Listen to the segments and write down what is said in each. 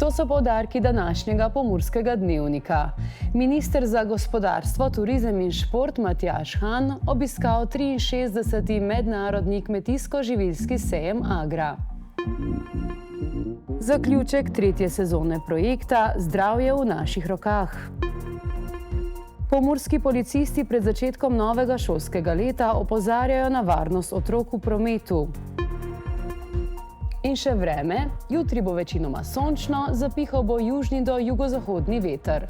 To so poudarki današnjega Pomurskega dnevnika. Minister za gospodarstvo, turizem in šport Matjaž Han obiskal 63. mednarodni kmetijsko-živilski sejem Agra. Zaključek 3. sezone projekta Zdravje v naših rokah. Pomurski policisti pred začetkom novega šolskega leta opozarjajo na varnost otrok v prometu. In še vreme, jutri bo večinoma sončno, zapihal bo južni do jugozahodni veter.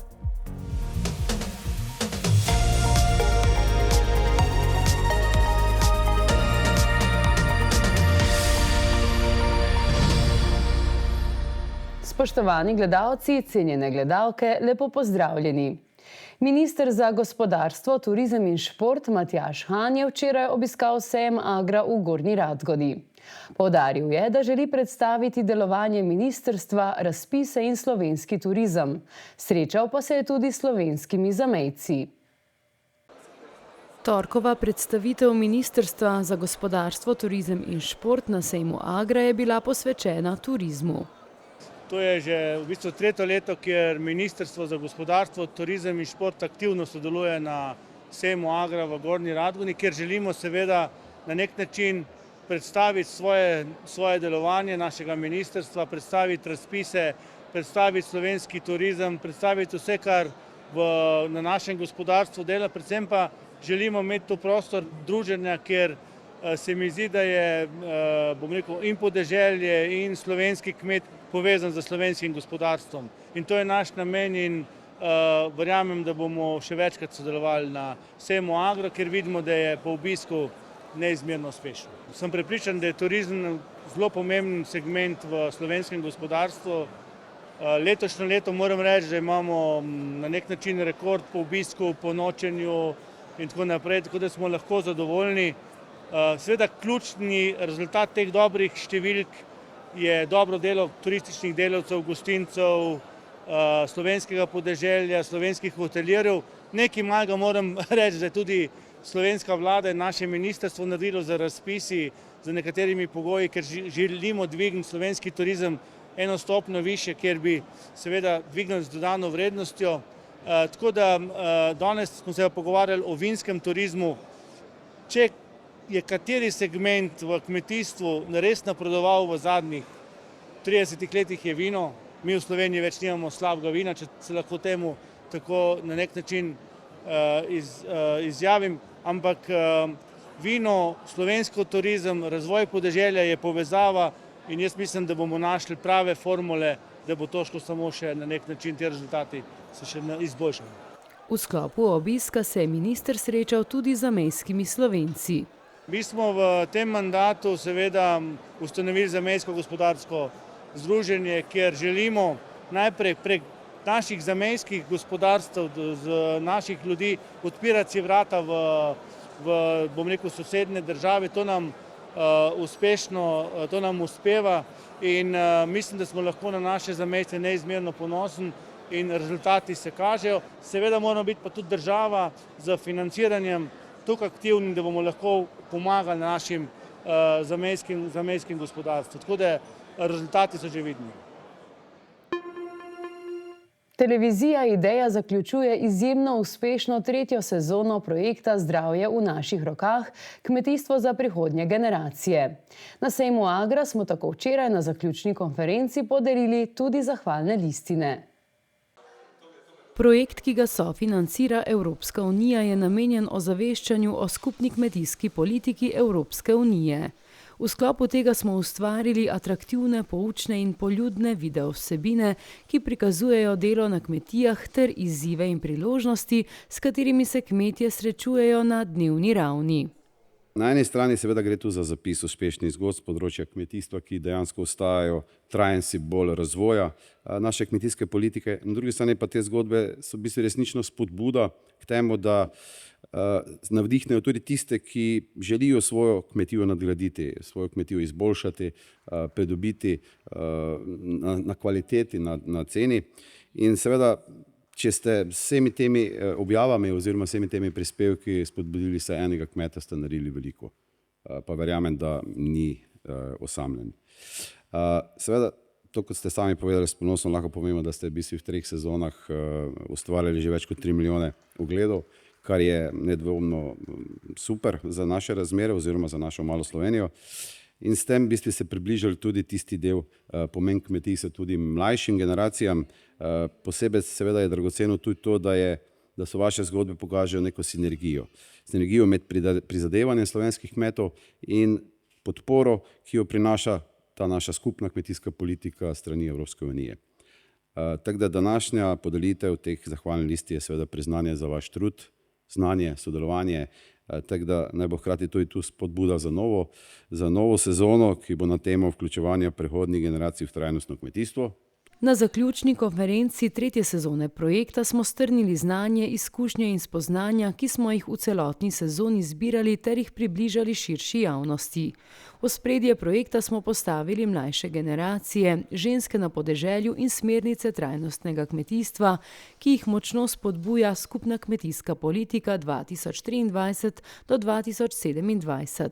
Spoštovani gledalci, cenjene gledalke, lepo pozdravljeni. Minister za gospodarstvo, turizem in šport Matjaž Han je včeraj obiskal sejem Agra v Gornji Radgoni. Poudaril je, da želi predstaviti delovanje ministrstva, razpise in slovenski turizem. Srečal pa se je tudi s slovenskimi zamejci. Torkova predstavitev Ministrstva za gospodarstvo, turizem in šport na sejmu Agra je bila posvečena turizmu. To je že v bistvu 3. leto, kjer Ministrstvo za gospodarstvo, turizem in šport aktivno sodeluje na sejmu Agra v Gornji Radgoni, kjer želimo seveda na nek način predstaviti svoje delovanje našega ministrstva, predstaviti razpise, predstaviti slovenski turizem, predstaviti vse, kar na našem gospodarstvu dela, predvsem pa želimo imeti tu prostor druženja, kjer se mi zdi, da je, bom rekel, in podeželje in slovenski kmet povezan z slovenskim gospodarstvom. In to je naš namen in verjamem, da bomo še večkrat sodelovali na sejmu Agra, ker vidimo, da je po obisku neizmerno uspešen. Sem prepričan, da je turizem zelo pomemben segment v slovenskem gospodarstvu. Letošnje leto moram reči, da imamo na nek način rekord po obisku, po nočenju in tako naprej, tako da smo lahko zadovoljni. Seveda ključni rezultat teh dobrih številk je dobro delo turističnih delavcev, gostincev, slovenskega podeželja, slovenskih hotelirjev. Nekaj malega moram reči, da je tudi slovenska vlada in naše ministrstvo naredilo za razpisi, za nekaterimi pogoji, ker želimo dvigniti slovenski turizem eno stopnjo više, kjer bi seveda dvignili z dodano vrednostjo. Tako da danes smo se pogovarjali o vinskem turizmu. Če je kateri segment v kmetijstvu res napredoval v zadnjih 30 letih, je vino. Mi v Sloveniji več nimamo slabega vina, če se lahko temu tako na nek način izjavim, ampak vino, slovensko turizem, razvoj podeželja je povezava in jaz mislim, da bomo našli prave formule, da bo to šlo samo še na nek način, ti rezultati se še izboljšali. V sklopu obiska se je minister srečal tudi z zamejskimi Slovenci. Mi smo v tem mandatu seveda ustanovili zamejsko gospodarsko združenje, kjer želimo najprej prek naših zamejskih gospodarstv, z naših ljudi odpirati si vrata v bom rekel, sosednje države. To nam uspeva in mislim, da smo lahko na naše zamejce neizmerno ponosni in rezultati se kažejo. Seveda moramo biti pa tudi država z financiranjem tako aktivni, da bomo lahko pomagali našim zamejskim gospodarstvom. Tako da rezultati so že vidni. Televizija Ideja zaključuje izjemno uspešno 3. sezono projekta Zdravje v naših rokah, kmetijstvo za prihodnje generacije. Na sejmu Agra smo tako včeraj na zaključni konferenci podelili tudi zahvalne listine. Projekt, ki ga sofinancira Evropska unija, je namenjen ozaveščanju o skupni kmetijski politiki Evropske unije. V sklopu tega smo ustvarili atraktivne, poučne in poljudne videovsebine, ki prikazujejo delo na kmetijah ter izzive in priložnosti, s katerimi se kmetje srečujejo na dnevni ravni. Na eni strani seveda gre tu za zapis uspešnih zgodb z področja kmetijstva, ki dejansko ostajajo trajen simbol razvoja naše kmetijske politike. Na drugi strani pa te zgodbe so v bistvu resnično spodbuda k temu, da navdihnejo tudi tiste, ki želijo svojo kmetijo nadgraditi, svojo kmetijo izboljšati, pridobiti na kvaliteti, na ceni. In seveda, če ste s vsemi temi objavami oziroma vsemi temi prispevki spodbudili se enega kmeta, ste naredili veliko. Pa verjamem, da ni osamljen. Seveda, To, kot ste sami povedali, s ponosom lahko povemo, da ste v bistvu v 3 sezonah ustvarjali že več kot 3 milijone ogledov, kar je nedvomno super za naše razmere oziroma za našo malo Slovenijo. In s tem v bistvu se približali tudi tisti del pomen kmetijstva tudi mlajšim generacijam. Posebej seveda je dragoceno tudi to, da so vaše zgodbe pokažejo neko sinergijo. Sinergijo med prizadevanjem slovenskih kmetov in podporo, ki jo prinaša ta naša skupna kmetijska politika strani Evropske unije. Tako da današnja podelitev teh zahvalnih listi je seveda priznanje za vaš trud, znanje, sodelovanje, tako da naj bo hkrati tudi tu spodbuda za novo sezono, ki bo na temo vključevanja prihodnjih generacij v trajnostno kmetijstvo. Na zaključni konferenci 3. sezone projekta smo strnili znanje, izkušnje in spoznanja, ki smo jih v celotni sezoni zbirali ter jih približali širši javnosti. V ospredje projekta smo postavili mlajše generacije, ženske na podeželju in smernice trajnostnega kmetijstva, ki jih močno spodbuja skupna kmetijska politika 2023 do 2027.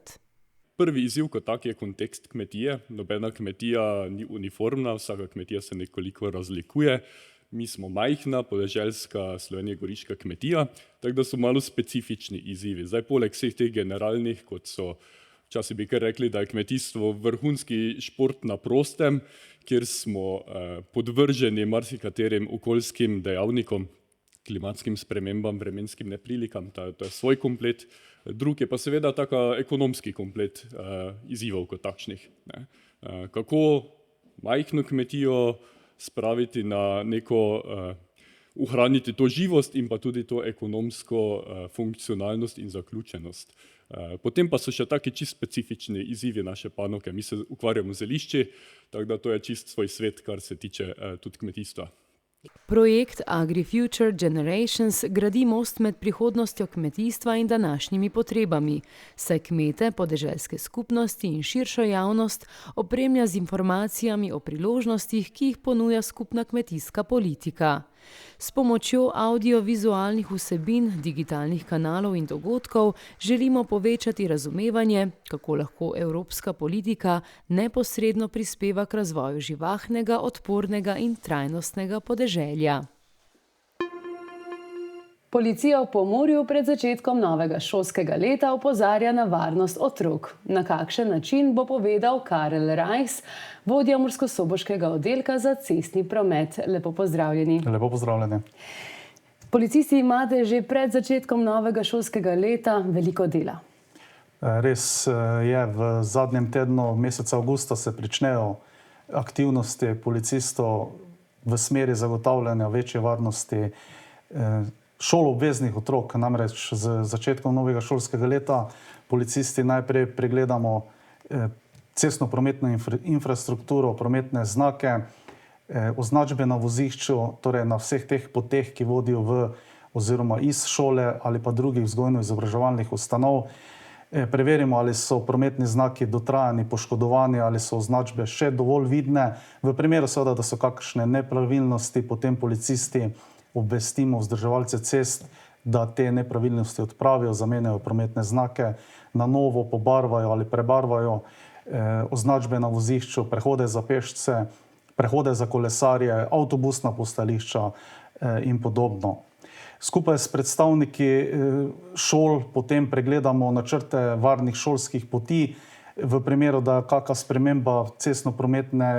Prvi izziv kot tak je kontekst kmetije. Nobena kmetija ni uniformna, vsaka kmetija se nekoliko razlikuje. Mi smo majhna, podeželska slovenjegoriška kmetija, tako da so malo specifični izzivi. Zdaj, poleg vseh teh generalnih, kot so, včasih bi kar rekli, da je kmetijstvo vrhunski šport na prostem, kjer smo podvrženi marsikaterim okoljskim dejavnikom, klimatskim spremembam, vremenskim neprilikam, to je svoj komplet. Drug je pa seveda taka ekonomski komplet izzivov kot takšnih. Kako majhno kmetijo spraviti na neko, ohraniti to živost in pa tudi to ekonomsko funkcionalnost in zaključenost. Potem pa so še taki čist specifični izzivi naše panoge. Mi se ukvarjamo z zelišči, tako da to je čist svoj svet, kar se tiče tudi kmetijstva. Projekt AgriFuture Generations gradi most med prihodnostjo kmetijstva in današnjimi potrebami, saj kmete, podeželske skupnosti in širšo javnost opremlja z informacijami o priložnostih, ki jih ponuja skupna kmetijska politika. S pomočjo audiovizualnih vsebin, digitalnih kanalov in dogodkov želimo povečati razumevanje, kako lahko evropska politika neposredno prispeva k razvoju živahnega, odpornega in trajnostnega podeželja. Policija v Pomurju pred začetkom novega šolskega leta opozarja na varnost otrok. Na kakšen način, bo povedal Karel Rajs, vodja murskosoboškega oddelka za cestni promet. Lepo pozdravljeni. Lepo pozdravljeni. Policisti imate že pred začetkom novega šolskega leta veliko dela. Res je, v zadnjem tednu meseca avgusta se pričnejo aktivnosti policistov v smeri zagotavljanja večje varnosti šoloobveznih otrok. Namreč z začetkom novega šolskega leta policisti najprej pregledamo cestno-prometno infrastrukturo, prometne znake, označbe na vozišču, torej na vseh teh poteh, ki vodijo v oziroma iz šole ali pa drugih vzgojno-izobraževalnih ustanov. Preverimo, ali so prometni znaki dotrajani, poškodovani, ali so označbe še dovolj vidne. V primeru seveda, da so kakšne nepravilnosti, potem policisti obvestimo vzdrževalce cest, da te nepravilnosti odpravijo, zamenjajo prometne znake, na novo pobarvajo ali prebarvajo označbe na vozišču, prehode za pešce, prehode za kolesarje, avtobusna postajališča in podobno. Skupaj s predstavniki šol potem pregledamo načrte varnih šolskih poti. V primeru, da je kakšna sprememba cestno-prometne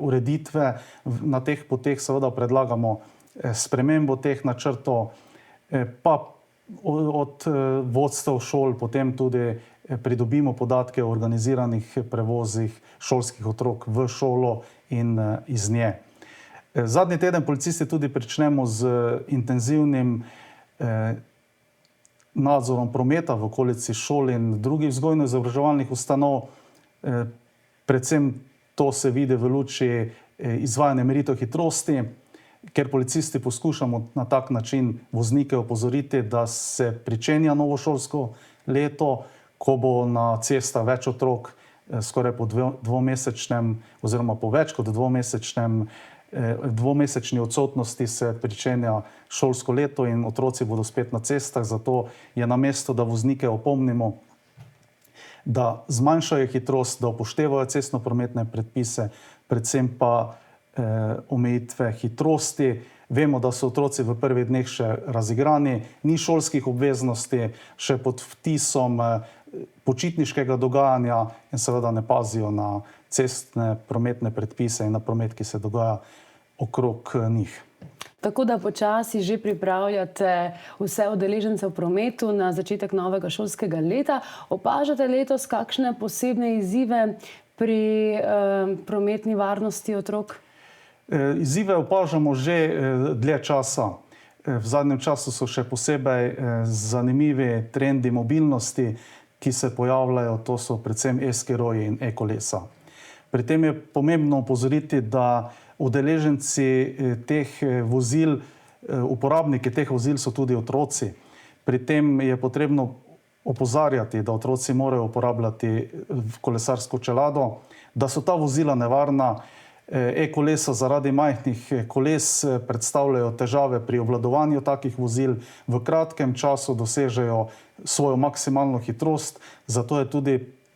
ureditve, na teh poteh seveda predlagamo spremembo teh načrtov, pa od vodstev šol potem tudi pridobimo podatke o organiziranih prevozih šolskih otrok v šolo in iz nje. Zadnji teden policisti tudi pričnemo z intenzivnim nadzorom prometa v okolici šol in drugih vzgojno-izobraževalnih ustanov. Predvsem to se vidi v luči izvajanja meritev hitrosti, ker policisti poskušamo na tak način voznike opozoriti, da se pričenja novo šolsko leto, ko bo na cestah več otrok, skoraj po dvomesečnem oziroma po več kot dvomesečni odsotnosti se pričenja šolsko leto in otroci bodo spet na cestah, zato je na mesto, da voznike opomnimo, da zmanjšajo hitrost, da upoštevajo cestno-prometne predpise, predvsem pa omejitve hitrosti. Vemo, da so otroci v prvih dneh še razigrani, ni šolskih obveznosti, še pod vtisom počitniškega dogajanja in seveda ne pazijo na cestne prometne predpise in na promet, ki se dogaja okrog njih. Tako da počasi že pripravljate vse udeležence v prometu na začetek novega šolskega leta. Opažate letos kakšne posebne izzive pri prometni varnosti otrok? Izzive opažamo že dlje časa. V zadnjem času so še posebej zanimivi trendi mobilnosti, ki se pojavljajo, to so predvsem e-skiroji in e-kolesa. Pri tem je pomembno opozoriti, da udeleženci teh vozil, uporabniki teh vozil so tudi otroci. Pri tem je potrebno opozarjati, da otroci morajo uporabljati kolesarsko čelado, da so ta vozila nevarna. E-kolesa zaradi majhnih koles predstavljajo težave pri obvladovanju takih vozil, v kratkem času dosežejo svojo maksimalno hitrost, zato je tudi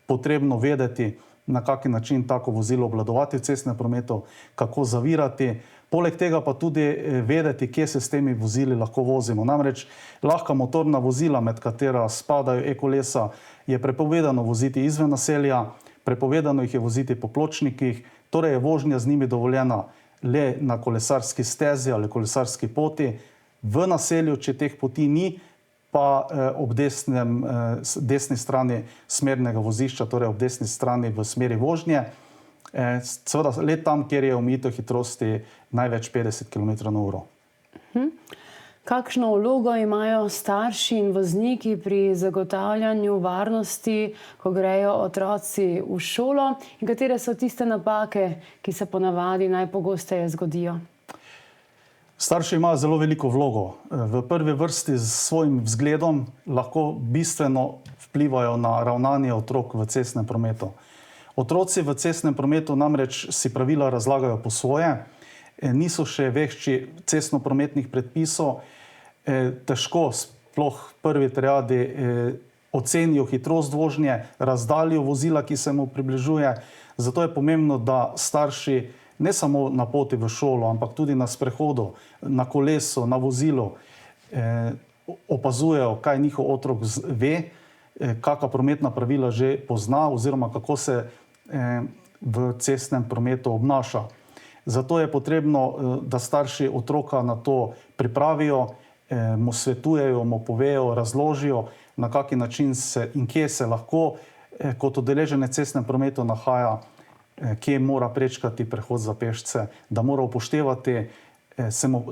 potrebno vedeti, na kak način tako vozilo obvladovati v cestnem prometu, kako zavirati. Poleg tega pa tudi vedeti, kje se s temi vozili lahko vozimo. Namreč lahka motorna vozila, med katera spadajo e-kolesa, je prepovedano voziti izven naselja, prepovedano jih je voziti po pločnikih, torej je vožnja z njimi dovoljena le na kolesarski stezi ali kolesarski poti. V naselju, če teh poti ni, pa ob desni strani smernega vozišča, torej ob desni strani v smeri vožnje, seveda le tam, kjer je omejitev hitrosti največ 50 km/h. Kakšno vlogo imajo starši in vozniki pri zagotavljanju varnosti, ko grejo otroci v šolo, in katere so tiste napake, ki se ponavadi najpogosteje zgodijo? Starši imajo zelo veliko vlogo. V prvi vrsti s svojim vzgledom lahko bistveno vplivajo na ravnanje otrok v cestnem prometu. Otroci v cestnem prometu namreč si pravila razlagajo po svoje, niso še vešči cestno-prometnih predpisov, težko sploh v prvi triadi ocenijo hitrost vožnje, razdaljo vozila, ki se mu približuje. Zato je pomembno, da starši ne samo na poti v šolo, ampak tudi na sprehodu, na kolesu, na vozilu opazujejo, kaj njihov otrok ve, kakšna prometna pravila že pozna oziroma kako se v cestnem prometu obnaša. Zato je potrebno, da starši otroka na to pripravijo, mu svetujejo, mu povejo, razložijo, na kaki način se in kje se lahko kot udeleženec v cestnem prometu nahaja, kje mora prečkati prehod za pešce, da mora upoštevati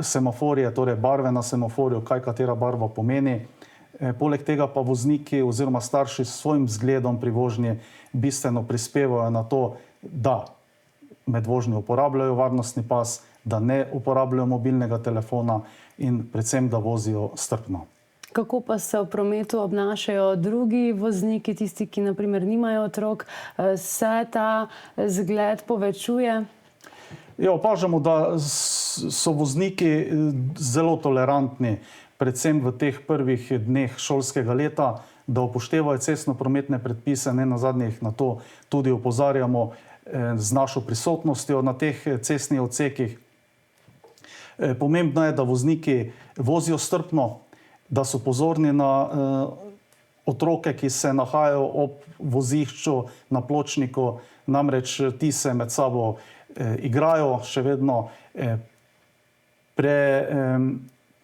semaforje, torej barve na semaforju, kaj katera barva pomeni. Poleg tega pa vozniki oziroma starši s svojim vzgledom pri vožnji bistveno prispevajo na to, da med vožnjo uporabljajo varnostni pas, da ne uporabljajo mobilnega telefona in predvsem, da vozijo strpno. Kako pa se v prometu obnašajo drugi vozniki, tisti, ki na primer nimajo otrok? Se ta zgled povečuje? Ja, opažamo, da so vozniki zelo tolerantni, predvsem v teh prvih dneh šolskega leta, da upoštevajo cestno-prometne predpise, ne nazadnje jih na to tudi opozarjamo z našo prisotnostjo na teh cestnih odsekih. Pomembno je, da vozniki vozijo strpno, da so pozorni na otroke, ki se nahajajo ob vozišču, na pločniku, namreč ti se med sabo igrajo, še vedno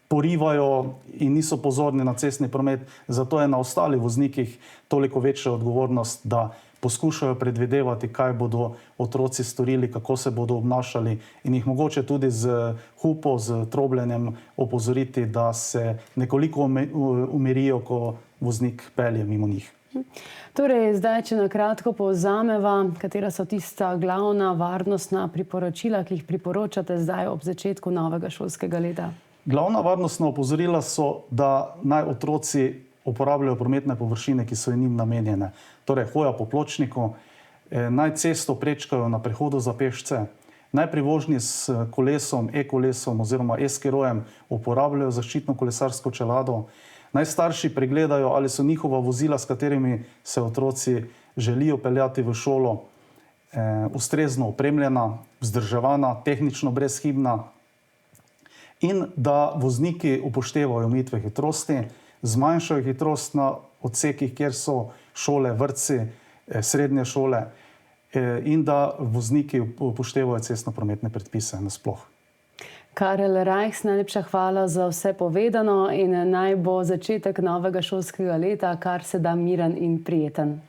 porivajo in niso pozorni na cestni promet. Zato je na ostalih voznikih toliko večja odgovornost, da poskušajo predvidevati, kaj bodo otroci storili, kako se bodo obnašali in jih mogoče tudi z hupo, z trobljenjem opozoriti, da se nekoliko umirijo, ko voznik pelje mimo njih. Torej, zdaj, če na kratko povzameva, katera so tista glavna varnostna priporočila, ki jih priporočate zdaj ob začetku novega šolskega leta? Glavna varnostna opozorila so, da naj otroci uporabljajo prometne površine, ki so njim namenjene. Torej, hoja po pločniku, naj cesto prečkajo na prehodu za pešce, naj pri vožnji s kolesom, e-kolesom oziroma e-skirojem uporabljajo zaščitno kolesarsko čelado, naj starši pregledajo, ali so njihova vozila, s katerimi se otroci želijo peljati v šolo, ustrezno opremljena, vzdrževana, tehnično brezhibna in da vozniki upoštevajo omejitve hitrosti, zmanjšajo hitrost na odsekih, kjer so šole, vrtci, srednje šole in da vozniki upoštevajo cestno-prometne predpise nasploh. Karel Rajks, najlepša hvala za vse povedano in naj bo začetek novega šolskega leta kar se da miren in prijeten.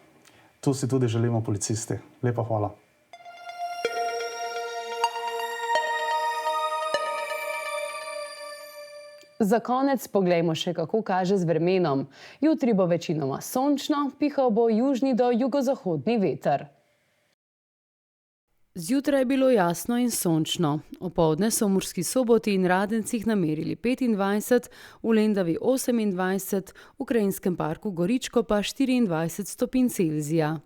Tu si tudi želimo policisti. Lepa hvala. Za konec poglejmo še, kako kaže z vremenom. Jutri bo večinoma sončno, pihal bo južni do jugozahodni veter. Zjutraj je bilo jasno in sončno. Opoldne so v Murski Soboti in Radencih namerili 25, v Lendavi 28, v Krajinskem parku Goričko pa 24 stopinj Celzija.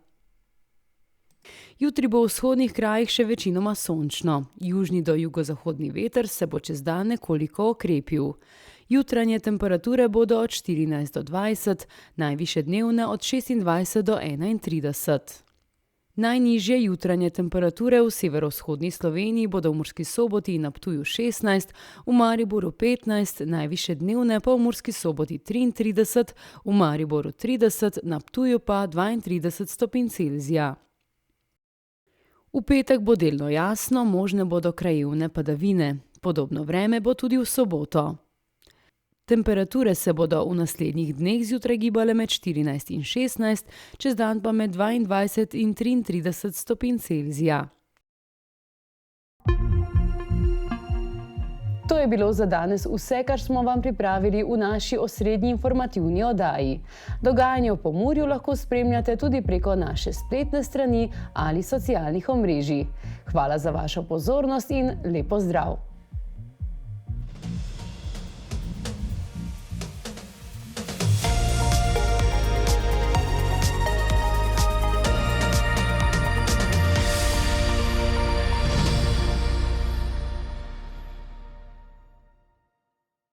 Jutri bo v vzhodnih krajih še večinoma sončno. Južni do jugozahodni veter se bo čez dan nekoliko okrepil. Jutranje temperature bodo od 14 do 20, najvišje dnevne od 26 do 31. Najnižje jutranje temperature v severovzhodni Sloveniji bodo v Murski Soboti in na Ptuju 16, v Mariboru 15, najvišje dnevne pa v Murski Soboti 33, v Mariboru 30, na Ptuju pa 32 stopinj Celzija. V petek bo delno jasno, možne bodo krajevne padavine. Podobno vreme bo tudi v soboto. Temperature se bodo v naslednjih dneh zjutraj gibale med 14 in 16, čez dan pa med 22 in 33 stopinj Celzija. To je bilo za danes vse, kar smo vam pripravili v naši osrednji informativni oddaji. Dogajanje v Pomurju lahko spremljate tudi preko naše spletne strani ali socialnih omrežij. Hvala za vašo pozornost in lep pozdrav!